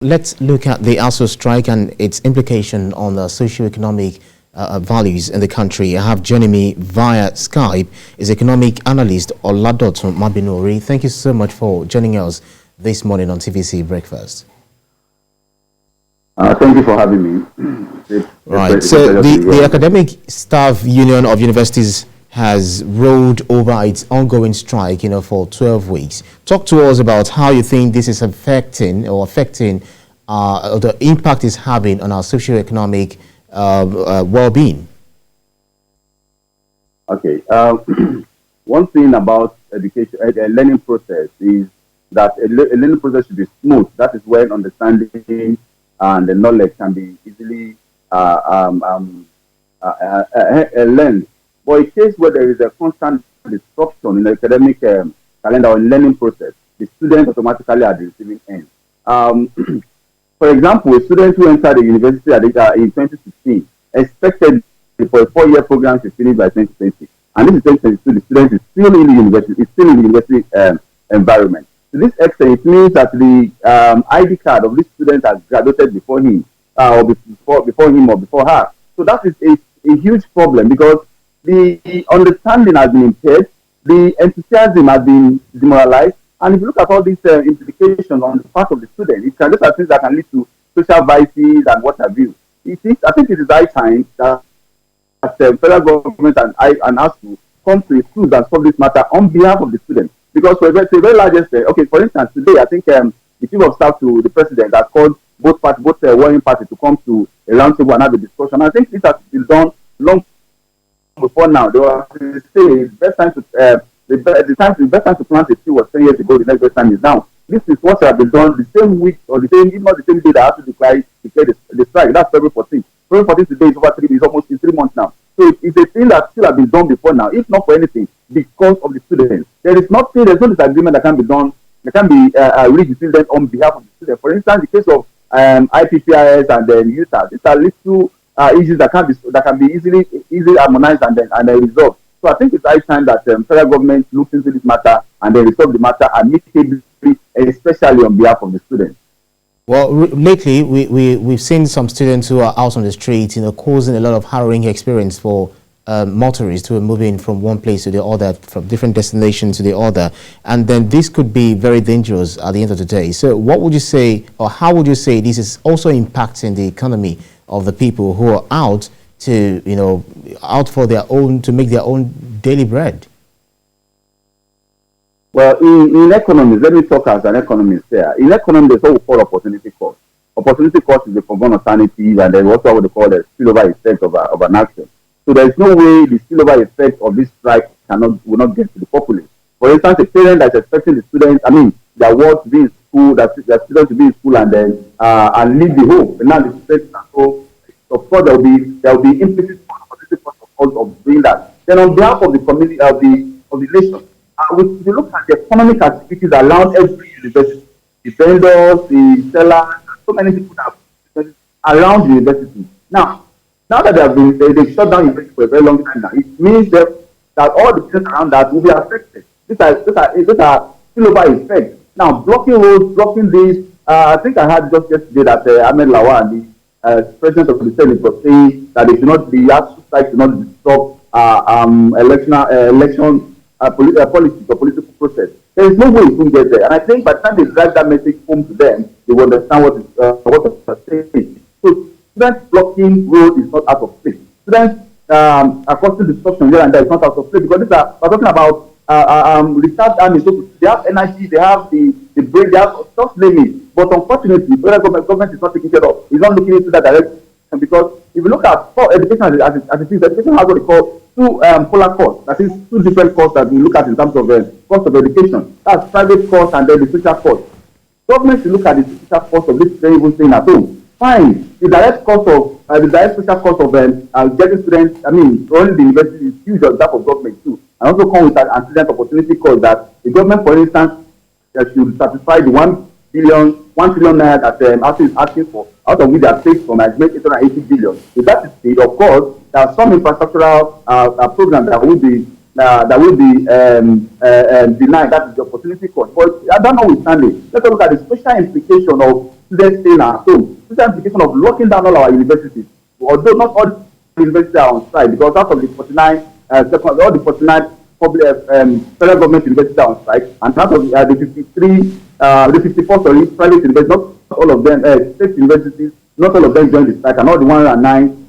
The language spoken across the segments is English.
Let's look at the Asuu strike and its implication on the socio-economic values in the country. I have joining me via Skype is economic analyst Oladotun Mabinori. Thank you so much for joining us this morning on TVC Breakfast. Thank you for having me. Right. So the Academic Staff Union of Universities has rolled over its ongoing strike, for 12 weeks. Talk to us about how you think this is affecting or the impact it's having on our socio-economic well-being. Okay. One thing about education, a learning process is that a learning process should be smooth. That is when understanding and the knowledge can be easily learned. But in case where there is a constant disruption in the academic calendar or learning process, the students automatically are the receiving end. For example, a student who entered the university in 2016 expected for a 4-year program to finish by 2020. And this is 2022, the student is still in the university, environment. To this extent, it means that the ID card of this student has graduated before him, or before him or before her. So that is a huge problem because the understanding has been impaired, the enthusiasm has been demoralized, and if you look at all these implications on the part of the student, it can just things that can lead to social vices and what have you. I think it is high time that the federal government and Asuu come to a truth and solve this matter on behalf of the students. Because to a very large extent, okay, for instance, today I think the chief of staff to the president has called both warring parties to come to a roundtable and have a discussion. I think this has been done long before now. They were say the best time to plant a tree was 10 years ago. The next best time is now. This is what has been done the same week or if not the same day that I have to declare the strike. That's February 14th. February 14th today is almost in 3 months now. So it's a thing that still has been done before now, if not for anything, because of the students. There's no disagreement that can be done, that can be reached between them on behalf of the students. For instance, the case of IPPIS and then UTA, these are little issues that can be easily harmonized and then resolved. So I think it's high time that federal government looks into this matter and then resolve the matter amicably, especially on behalf of the students. Well, lately we've seen some students who are out on the streets, causing a lot of harrowing experience for motorists who are moving from one place to the other, from different destinations to the other, and then this could be very dangerous at the end of the day. So, what would you say, or how would you say this is also impacting the economy of the people who are out to, out for their own, to make their own daily bread? Well, in economics, let me talk as an economist there. In economics, there's what we call opportunity cost. Opportunity cost is the foregone alternative, and there's also what they call the spillover effect of an action. So there is no way the spillover effect of this strike will not get to the populace. For instance, a parent that's expecting the students, their work to be in school, their students to be in school and then and leave the home. And now the students are so, of course, there will be implicit opportunity cost of doing that. Then on behalf of the community of the nation, if you look at the economic activities around every university, the vendors, the sellers, so many people that are around the university. Now that they've shut down university for a very long time now, it means that all the business around that will be affected. These are spillover effects. Now, blocking roads, blocking this. I think I had just yesterday that Ahmed Lawan, the president of the Senate, was saying that the Asuu strike should not disrupt election politics or political process. There is no way it can get there. And I think by the time they drive that message home to them, they will understand what is saying. So students blocking road is not out of place. Students causing disruption here and there is not out of place because we're talking about research army. So they have energy, they have the brain, they have stuff limit. But unfortunately, the federal government is not taking care of. It's not looking into that direction because if you look at education as it is, education has what they call two polar costs. That is two different costs that we look at in terms of cost of education. That's private cost and then the social cost. Government should look at the social cost of this very even thing at home. Fine. The direct social cost of getting students, running the university is huge on that of government too. And also come with an antecedent opportunity cost that the government, for instance, should satisfy the 1 trillion naira that Asuu is asking for, out of which they are paid from and make 880 billion. If that is paid, of course, there are some infrastructural programs that will be denied. That is the opportunity cost. But I don't know withstanding. Let's look at the social implication of students staying at home. This is an implication of locking down all our universities. Although not all universities are on strike, because out of the 49, all the 49 public federal government universities are on strike, and out of the 54 private universities, not all of them, state universities, not all of them joined the strike, and all the 109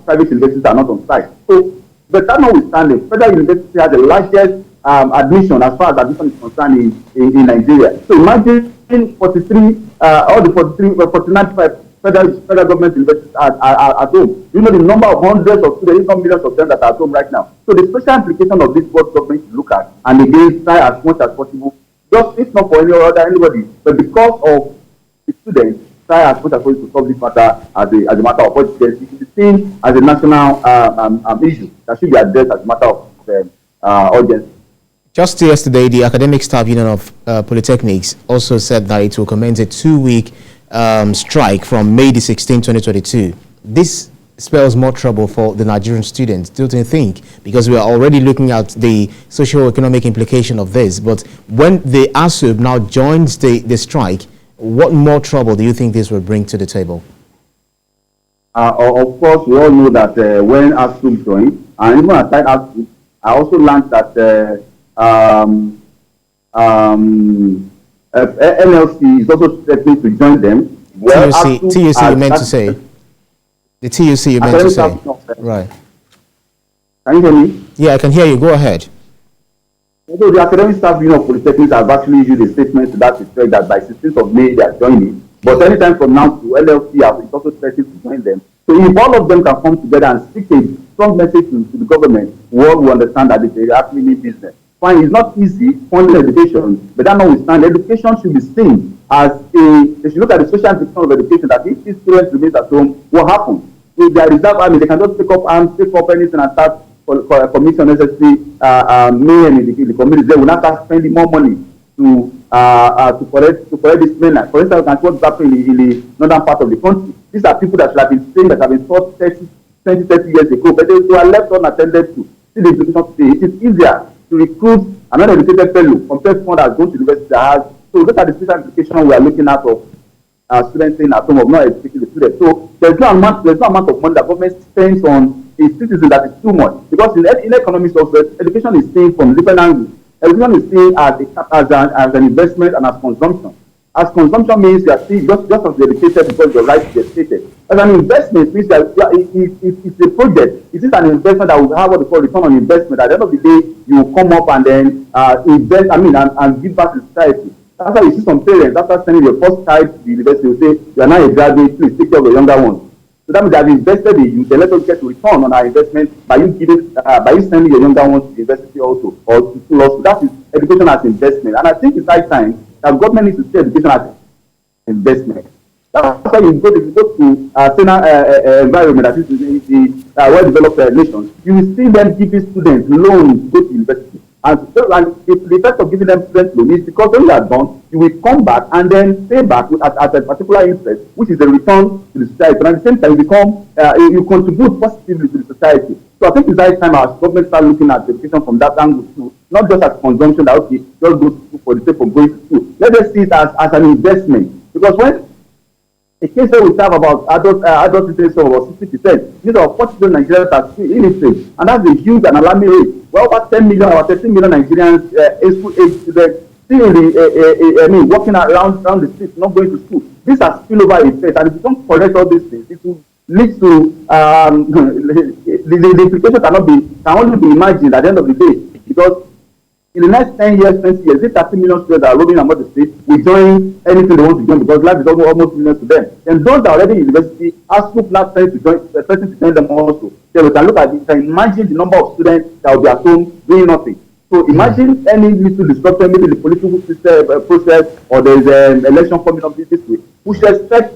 private universities are not on strike. So, but that notwithstanding, federal university has the largest admission as far as admission is concerned in Nigeria. So imagine 49 federal government universities are at home. You know the number of hundreds of students, if not millions of them that are at home right now. So the special implication of this what government should look at, and again try as much as possible, just if not for anybody, but because of the students, try as much as possible to solve this matter as a matter of urgency. It is seen as a national issue that should be addressed as a matter of urgency. Just yesterday, the Academic Staff Union of Polytechnics also said that it will commence a 2-week strike from May the 16th, 2022. This spells more trouble for the Nigerian students, don't you think? Because we are already looking at the socio-economic implication of this. But when the Asuu now joins the strike, what more trouble do you think this will bring to the table? Of course, we all know that when Asuu joined, and even aside Asuu, I also learned that NLC is also threatening to join them. Well, TUC you meant to say. The TUC you meant to say. Right. Can you hear me? Yeah, I can hear you. Go ahead. So the Academic Staff Union of Polytechnics have actually issued a statement to that effect that by 16th of May they are joining. But anytime from now to NLC is also threatening to join them. So if all of them can come together and speak a strong message to the government, world will understand that they actually need business. Fine, it's not easy funding education, but that notwithstanding, education should be seen as they should look at the social implication of education, that if these students remain at home, what happens? If they are reserve army, they can just pick up arms, pick up anything and start for a commission necessary, mayhem in the community. They will not start spending more money to correct this mainland. For instance, we can see what's happening in the northern part of the country. These are people that should have been trained, that have been taught 30 years ago, but they are left unattended to. See the implication today. It is easier to recruit an uneducated fellow compared to someone that has gone to university that has. So look at the special implication we are looking at of students staying at home, of not educating the students. So there's no amount of money that government spends on a citizen that is too much. Because in economics also, education is seen from different angles. Education is seen as an investment and as consumption. As consumption means you are still just as educated because your right to be educated. As an investment means that it's a project. It is an investment that will have what they call return on investment. At the end of the day, you will come up and then invest, and give back to society. That's why you see some parents, after sending your first child to the university, will say, you are now a graduate, please take care of your younger ones. So that means they have invested in you, then let us get a return on our investment by you sending your younger ones to the university also, or to school also. That is education as investment. And I think it's high time that government needs to see education as investment. That's why you go to environment that is the well-developed nations, you will see them giving students loans to go to university. And the effect of giving them student loan is because when you are done, you will come back and then pay back at a particular interest, which is a return to the society. And at the same time, you contribute positively to the society. So I think it's high time our government start looking at education from that angle too, not just as consumption that okay, just go to school for the sake of going to school. Let us see it as an investment. Because when a case where we have about adult literacy of about 60%, these are 40 million Nigerians are still illiterate, and that's a huge and alarming rate. Well, over 10 million, about 13 million Nigerians, school age students, still walking around the streets, not going to school. This has spillover effect, and if you don't correct all these things, it will lead to the implication can only be imagined at the end of the day, because in the next 10 years, 20 years, if 30 million students are roaming among the streets, we join anything they want to join because life is almost millions to them. And those that are already in university, Asuu now trying to join them also. Then we can look at it, we can imagine the number of students that will be at home doing nothing. So imagine any little disruption, maybe the political system, process, or there is an election coming up this week. We should expect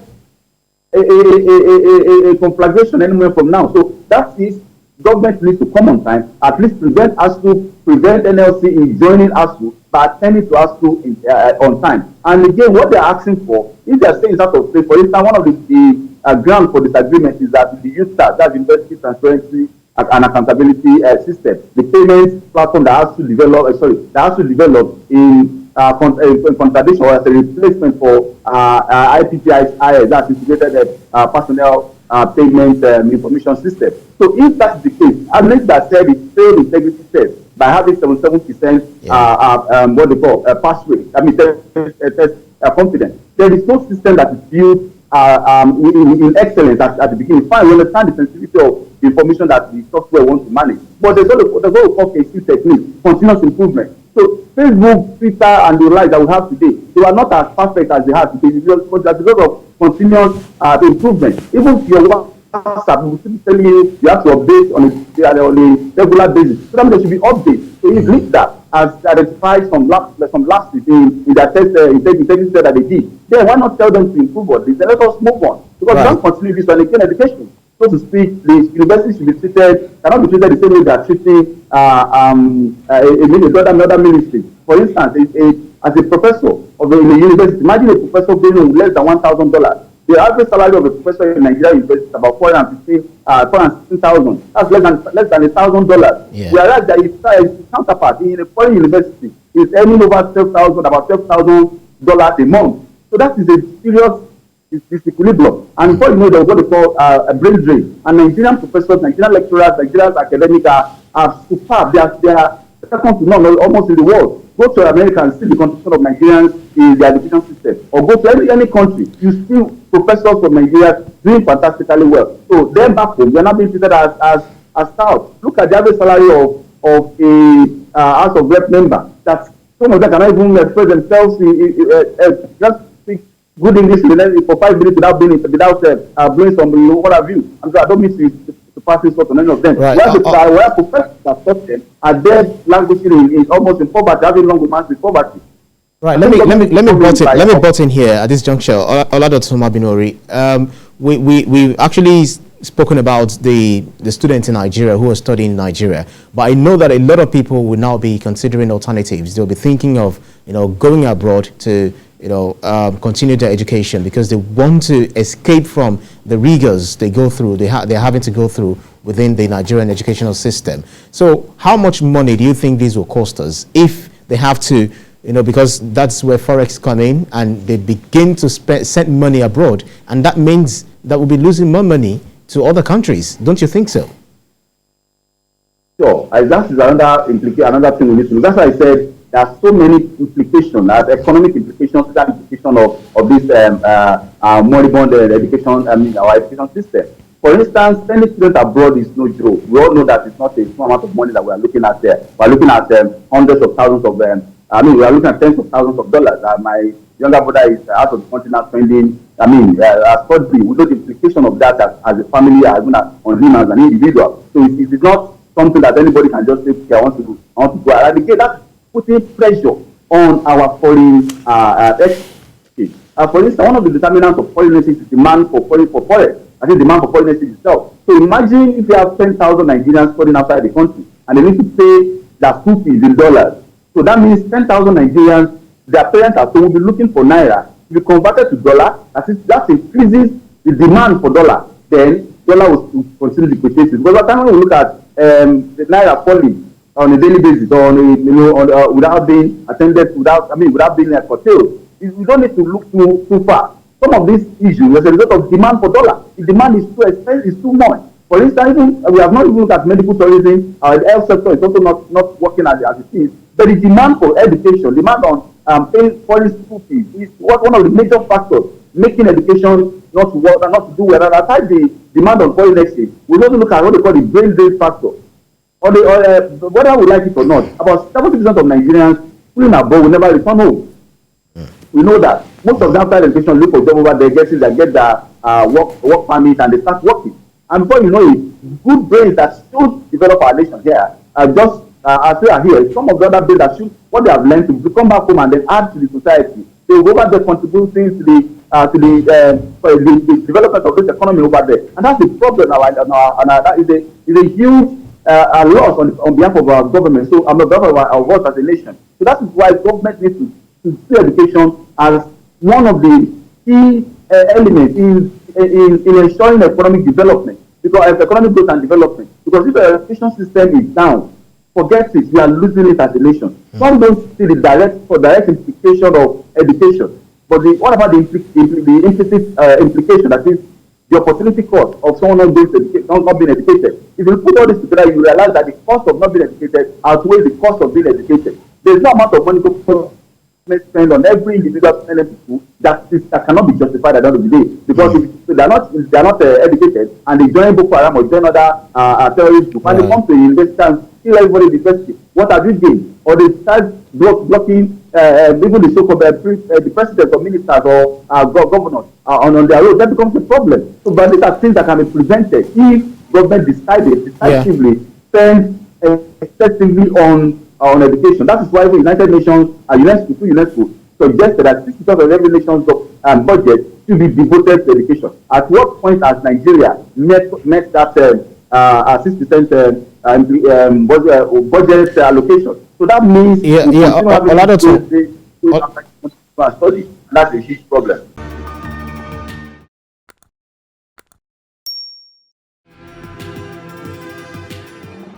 a conflagration anywhere from now. So that is, government needs to come on time, at least prevent NLC in joining Asuu by attending to Asuu on time. And again, what they are asking for, if they are saying it's out of place, for instance, one of the grounds for disagreement is that the youth that's university transparency and accountability system, the payments platform that Asuu developed in a contradiction or as a replacement for IPPIS, that's integrated personnel payment information system. So if that's the case, at least that said it failed integrity test by having 77% what they call pass rate. I mean, test confidence. There is no system that is built in excellence at the beginning. Fine, we understand the sensitivity of the information that the software wants to manage, but there's what we call a technique, continuous improvement. So Facebook, Twitter, and the like that we have today, they are not as perfect as they have today because there's a lot of continuous improvement. Even your WhatsApp will still tell you have to update on a regular basis. So that means there should be updates. So if you that has identified some lapses in their test integrity that they did, then why not tell them to improve on this? Then let us move on. Because we don't continue this one again education. So to speak, the university should be treated, cannot be treated the same way they are treating another ministry. For instance, as a professor of a university, imagine a professor being less than $1,000. The average salary of a professor in Nigeria university is about $416,000. That's less than $1,000. Yeah. Whereas the counterpart in a foreign university is earning over about $12,000 a month. So that is a serious disequilibrium. And before you know, there's what they call a brain drain. And Nigerian professors, Nigerian lecturers, Nigerian academics are superb. They are second to none almost in the world. Go to America and see the contribution of Nigerians in the education system. Or go to any country, you see professors from Nigeria doing fantastically well. So then back home, they're not being treated as touts. Look at the average salary of a House of Rep member. That some of them cannot even express themselves just speak good English for 5 minutes without blowing some what have you. I don't mean to pass this on any of them. Right. Where professors are taught them are dead languishing in almost in poverty, having long demands with poverty. Right. Let me butt in here at this juncture. Oladotun Binori. We actually spoken about the students in Nigeria who are studying in Nigeria, but I know that a lot of people will now be considering alternatives. They'll be thinking of going abroad to continue their education because they want to escape from the rigors they go through. They're having to go through within the Nigerian educational system. So, how much money do you think this will cost us if they have to? Because that's where forex come in, and they begin to send money abroad, and that means that we'll be losing more money to other countries. Don't you think so? Sure. That is another thing we need to do. That's why I said there are so many implications, economic implications, that implication of this moribund education, our education system. For instance, sending students abroad is no joke. We all know that it's not a small amount of money that we are looking at there. We are looking at hundreds of thousands of we are looking at tens of thousands of dollars. My younger brother is out of the country now spending, as firstly, we know the implication of that as a family, as on him as an individual. So it is not something that anybody can just say, okay, I want to go eradicate. That's putting pressure on our foreign exchange. For instance, one of the determinants of foreign exchange is demand for forex. I think demand for foreign exchange itself. So imagine if you have 10,000 Nigerians studying outside the country and they need to pay their school fees in dollars. So that means 10,000 Nigerians, their parents at home will be looking for naira. If you convert it to dollar, that increases the demand for dollar. Then dollar will continue depreciating. Because by the time we look at the naira falling on a daily basis, or without being attended, without being curtailed, we don't need to look too far. Some of these issues as a result of demand for dollar. The demand is too expensive, is too much. For instance, we have not even looked at medical tourism. Our health sector is also not working as it is. But the demand for education, demand on paying foreign school fees is one of the major factors making education not to work and not to do well. And aside the demand on foreign exchange, we also look at what they call the brain drain factor. Whether we like it or not, about 70% of Nigerians schooling abroad will never return home. We know that most of them after education look for job over there, get their work permit, and they start working. And before you know it, good brains that should develop our nation here are just as we are here. Some of the other brains that should what they have learned to come back home and then add to the society. They will go back there contributing to the development of this economy over there. And that's the problem now. And that is a huge loss on behalf of our government. So on behalf of our us as a nation. So that is why government needs to see education as one of the key elements in ensuring economic development, because economic growth and development. Because if the education system is down, forget it, we are losing it as a nation. Some don't see the direct implication of education, but what about the implicit implication, that is the opportunity cost of someone not being educated? If you put all this together, you realize that the cost of not being educated outweighs the cost of being educated. There's no amount of money to spend on every individual school that cannot be justified at the end of the day, because if they are not educated and they join Boko Haram or join other terrorist group, and they come to a university and kill everybody in the university, what have you gained? Or they start blocking even the so-called the president or ministers or governors on their road. That becomes a problem. So, but these are things that can be prevented if government decisively spend excessively on education. That is why the United Nations and UNESCO suggested that 60% of every nation's budget should be devoted to education. At what point has Nigeria met that 6% budget allocation? So that means study. that's a huge problem.